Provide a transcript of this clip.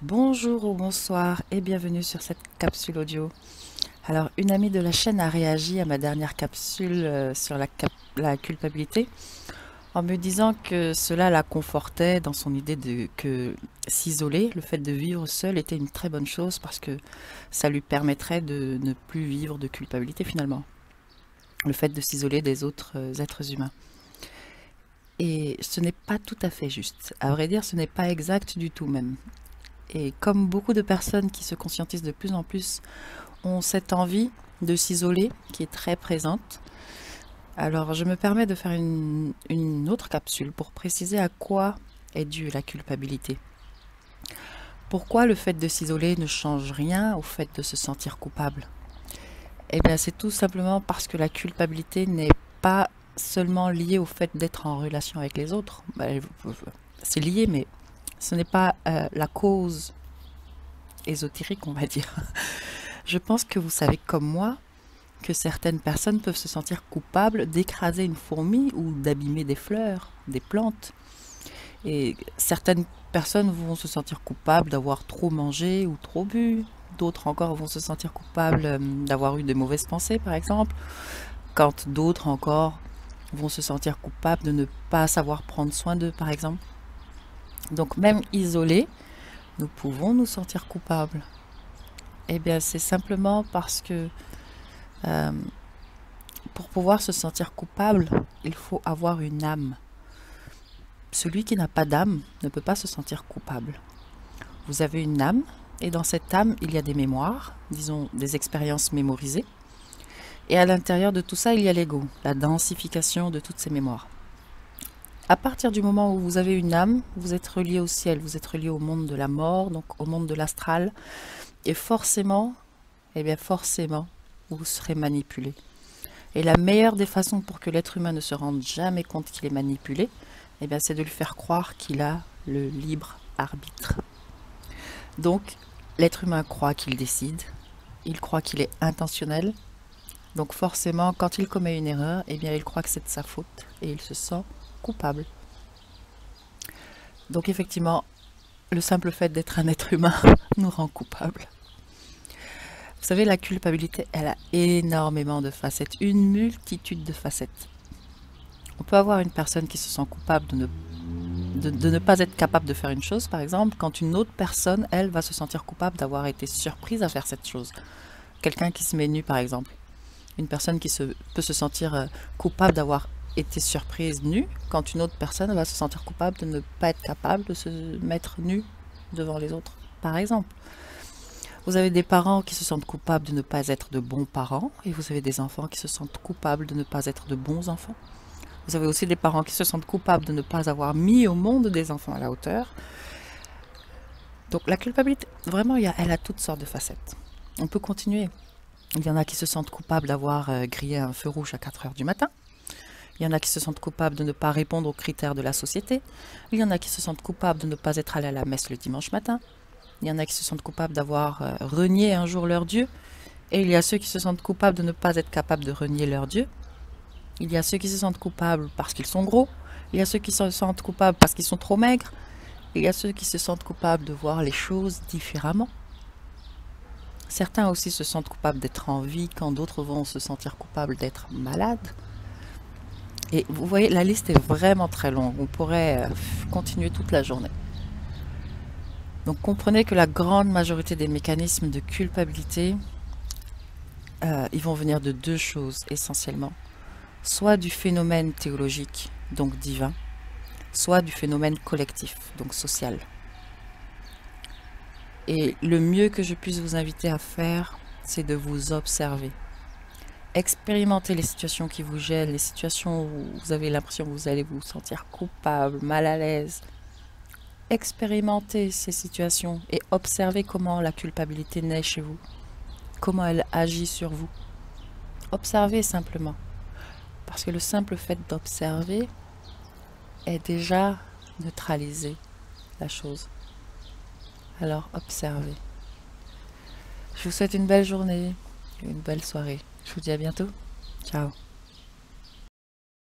Bonjour ou bonsoir et bienvenue sur cette capsule audio. Alors, une amie de la chaîne a réagi à ma dernière capsule sur la culpabilité en me disant que cela la confortait dans son idée que s'isoler, le fait de vivre seul était une très bonne chose parce que ça lui permettrait de ne plus vivre de culpabilité finalement. Le fait de s'isoler des autres êtres humains. Et ce n'est pas tout à fait juste. À vrai dire, ce n'est pas exact du tout même. Et comme beaucoup de personnes qui se conscientisent de plus en plus ont cette envie de s'isoler qui est très présente, alors je me permets de faire une autre capsule pour préciser à quoi est due la culpabilité. Pourquoi le fait de s'isoler ne change rien au fait de se sentir coupable? Eh bien c'est tout simplement parce que la culpabilité n'est pas seulement liée au fait d'être en relation avec les autres. C'est lié, mais ce n'est pas la cause ésotérique, on va dire. Je pense que vous savez comme moi que certaines personnes peuvent se sentir coupables d'écraser une fourmi ou d'abîmer des fleurs, des plantes. Et certaines personnes vont se sentir coupables d'avoir trop mangé ou trop bu. D'autres encore vont se sentir coupables d'avoir eu de mauvaises pensées, par exemple. Quand d'autres encore vont se sentir coupables de ne pas savoir prendre soin d'eux, par exemple. Donc même isolés, nous pouvons nous sentir coupables. Eh bien, c'est simplement parce que pour pouvoir se sentir coupable, il faut avoir une âme. Celui qui n'a pas d'âme ne peut pas se sentir coupable. Vous avez une âme, et dans cette âme, il y a des mémoires, disons des expériences mémorisées. Et à l'intérieur de tout ça, il y a l'ego, la densification de toutes ces mémoires. À partir du moment où vous avez une âme, vous êtes relié au ciel, vous êtes relié au monde de la mort, donc au monde de l'astral. Et forcément, eh bien forcément, vous serez manipulé. Et la meilleure des façons pour que l'être humain ne se rende jamais compte qu'il est manipulé, eh bien c'est de lui faire croire qu'il a le libre arbitre. Donc, l'être humain croit qu'il décide, il croit qu'il est intentionnel. Donc forcément, quand il commet une erreur, eh bien il croit que c'est de sa faute et il se sent coupable. Donc effectivement, le simple fait d'être un être humain nous rend coupables. Vous savez, la culpabilité, elle a énormément de facettes, une multitude de facettes. On peut avoir une personne qui se sent coupable de ne pas être capable de faire une chose, par exemple, quand une autre personne, elle, va se sentir coupable d'avoir été surprise à faire cette chose. Quelqu'un qui se met nu, par exemple. Une personne qui peut se sentir coupable d'avoir été surprise nue, quand une autre personne va se sentir coupable de ne pas être capable de se mettre nu devant les autres, par exemple. Vous avez des parents qui se sentent coupables de ne pas être de bons parents, et vous avez des enfants qui se sentent coupables de ne pas être de bons enfants. Vous avez aussi des parents qui se sentent coupables de ne pas avoir mis au monde des enfants à la hauteur. Donc la culpabilité, vraiment, elle a toutes sortes de facettes. On peut continuer. Il y en a qui se sentent coupables d'avoir grillé un feu rouge à 4 heures du matin. Il y en a qui se sentent coupables de ne pas répondre aux critères de la société. Il y en a qui se sentent coupables de ne pas être allés à la messe le dimanche matin. Il y en a qui se sentent coupables d'avoir renié un jour leur Dieu. Et il y a ceux qui se sentent coupables de ne pas être capables de renier leur Dieu. Il y a ceux qui se sentent coupables parce qu'ils sont gros. Il y a ceux qui se sentent coupables parce qu'ils sont trop maigres. Il y a ceux qui se sentent coupables de voir les choses différemment. Certains aussi se sentent coupables d'être en vie quand d'autres vont se sentir coupables d'être malades. Et vous voyez, la liste est vraiment très longue. On pourrait continuer toute la journée. Donc comprenez que la grande majorité des mécanismes de culpabilité, ils vont venir de deux choses essentiellement. Soit du phénomène théologique, donc divin, soit du phénomène collectif, donc social. Et le mieux que je puisse vous inviter à faire, c'est de vous observer. Expérimentez les situations qui vous gênent, les situations où vous avez l'impression que vous allez vous sentir coupable, mal à l'aise. Expérimentez ces situations et observez comment la culpabilité naît chez vous, comment elle agit sur vous. Observez simplement. Parce que le simple fait d'observer est déjà neutraliser la chose. Alors observez. Je vous souhaite une belle journée, une belle soirée. Je vous dis à bientôt. Ciao.